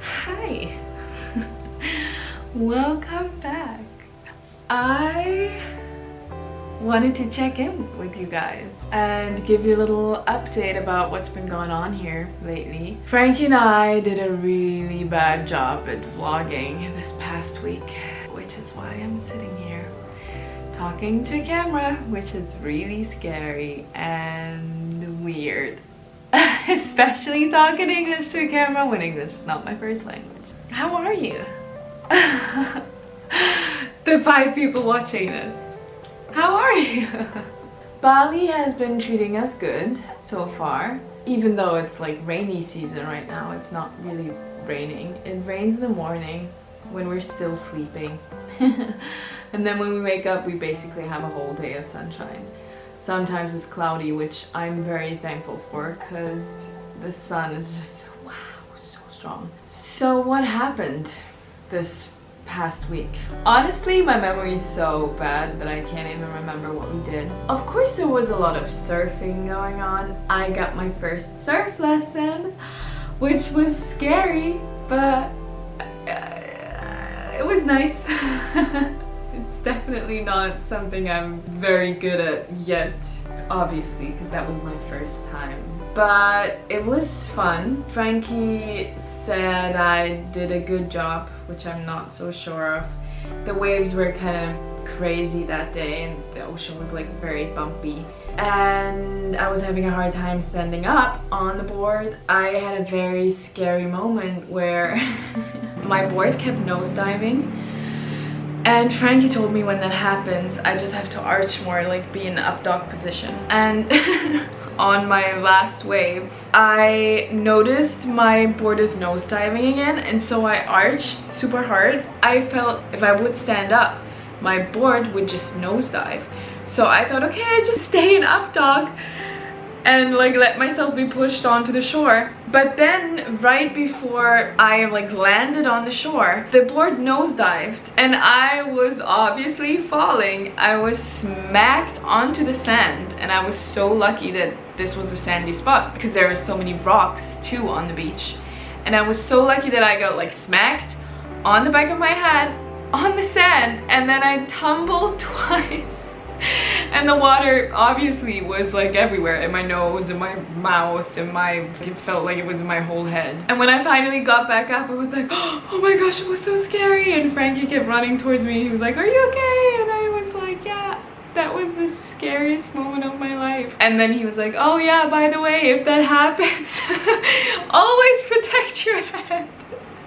Hi. Welcome back. I wanted to check in with you guys and give you a little update about what's been going on here lately. Frankie and I did a really bad job at vlogging this past week, which is why I'm sitting here talking to a camera, which is really scary and weird. Especially talking English to a camera when English is not my first language. How are you? The 5 people watching this. How are you? Bali has been treating us good so far. Even though it's like rainy season right now, it's not really raining. It rains in the morning when we're still sleeping. And then when we wake up, we basically have a whole day of sunshine. Sometimes it's cloudy, which I'm very thankful for because the sun is just, wow, so strong. So what happened this past week? Honestly, my memory is so bad that I can't even remember what we did. Of course, there was a lot of surfing going on. I got my first surf lesson, which was scary, but it was nice. It's definitely not something I'm very good at yet, obviously, because that was my first time. But it was fun. Frankie said I did a good job, which I'm not so sure of. The waves were kind of crazy that day and the ocean was like very bumpy. And I was having a hard time standing up on the board. I had a very scary moment where my board kept nosediving. And Frankie told me when that happens, I just have to arch more, like be in up dog position. And on my last wave, I noticed my board is nosediving again, and so I arched super hard. I felt if I would stand up, my board would just nosedive. So I thought, okay, I just stay in up dog and like let myself be pushed onto the shore. But then right before I like landed on the shore, the board nosedived and I was obviously falling. I was smacked onto the sand, and I was so lucky that this was a sandy spot because there were so many rocks too on the beach. And I was so lucky that I got like smacked on the back of my head on the sand, and then I tumbled twice. And the water obviously was like everywhere, in my nose, in my mouth, it felt like it was in my whole head. And when I finally got back up, I was like, oh my gosh, it was so scary. And Frankie kept running towards me. He was like, are you okay? And I was like, yeah, that was the scariest moment of my life. And then he was like, oh yeah, by the way, if that happens, always protect your head.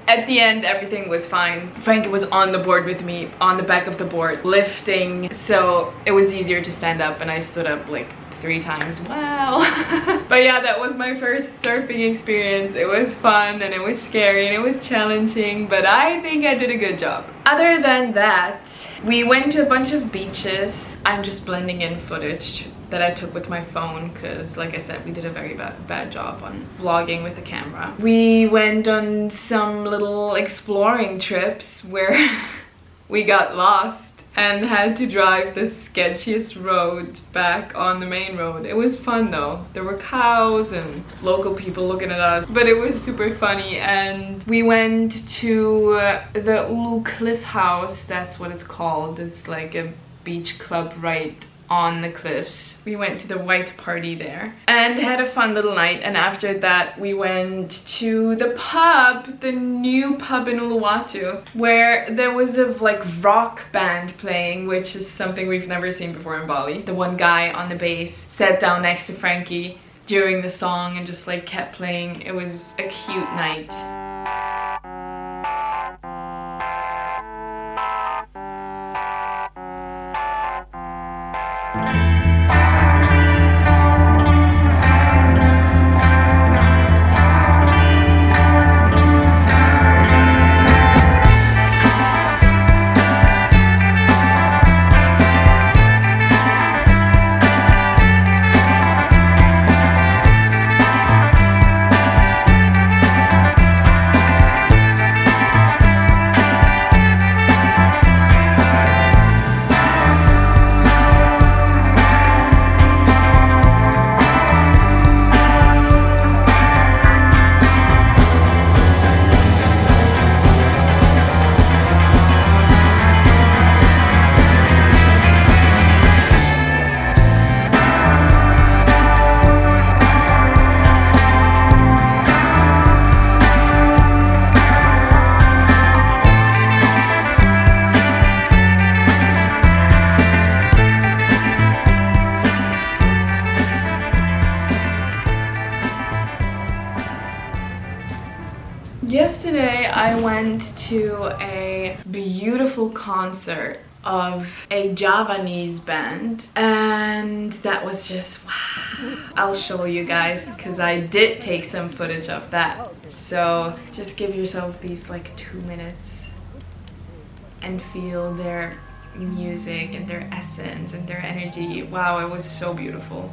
At the end, everything was fine. Frankie was on the board with me, on the back of the board, lifting, so it was easier to stand up, and I stood up like 3 times. Wow. But yeah, that was my first surfing experience. It was fun, and it was scary, and it was challenging, but I think I did a good job. Other than that, we went to a bunch of beaches. I'm just blending in footage that I took with my phone because, like I said, we did a very bad job on vlogging with the camera. We went on some little exploring trips where we got lost and had to drive the sketchiest road back on the main road. It was fun though. There were cows and local people looking at us, but it was super funny. And we went to the Ulu Cliff House, that's what it's called. It's like a beach club right on the cliffs. We went to the white party there and had a fun little night, and after that we went to the pub, the new pub in Uluwatu, where there was a like rock band playing, which is something we've never seen before in Bali. The one guy on the bass sat down next to Frankie during the song and just like kept playing. It was a cute night. Yesterday I went to a beautiful concert of a Javanese band, and that was just wow. I'll show you guys because I did take some footage of that. So just give yourself these like 2 minutes and feel their music and their essence and their energy. Wow, it was so beautiful.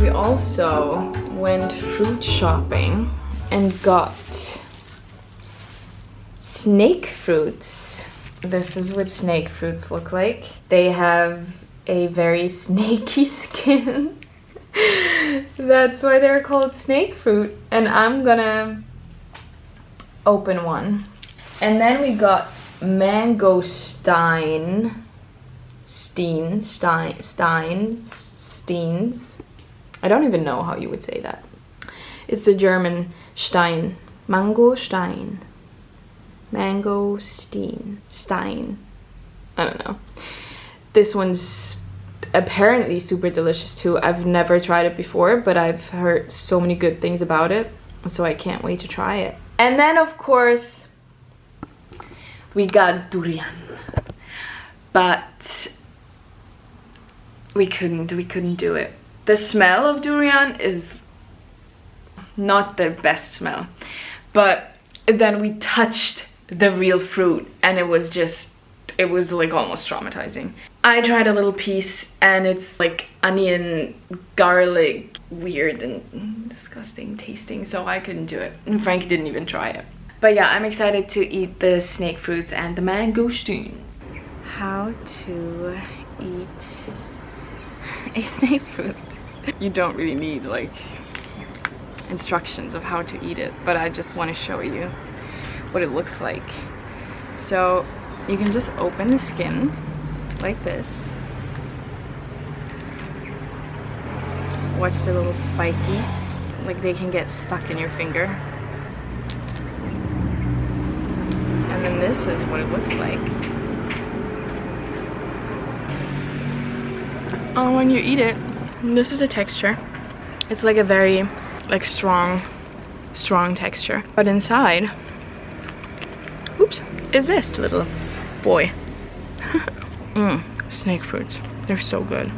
Also went fruit shopping and got snake fruits. This is what snake fruits look like. They have a very snaky skin. That's why they're called snake fruit. And I'm gonna open one. And then we got mangosteen. Steins. I don't even know how you would say that. It's the German Stein. Mangosteen. Mangosteen. Stein. I don't know. This one's apparently super delicious too. I've never tried it before, but I've heard so many good things about it. So I can't wait to try it. And then of course, we got durian. But we couldn't do it. The smell of durian is not the best smell, but then we touched the real fruit and it was like almost traumatizing. I tried a little piece and it's like onion, garlic, weird and disgusting tasting, so I couldn't do it. And Frankie didn't even try it. But yeah, I'm excited to eat the snake fruits and the mangosteen. How to eat a snake fruit. You don't really need like instructions of how to eat it, but I just want to show you what it looks like. So You can just open the skin like this. Watch the little spikies, like they can get stuck in your finger. And then this is what it looks like. Oh, when you eat it, this is the texture. It's like a very strong texture. But inside, oops, is this little boy. Snake fruits. They're so good.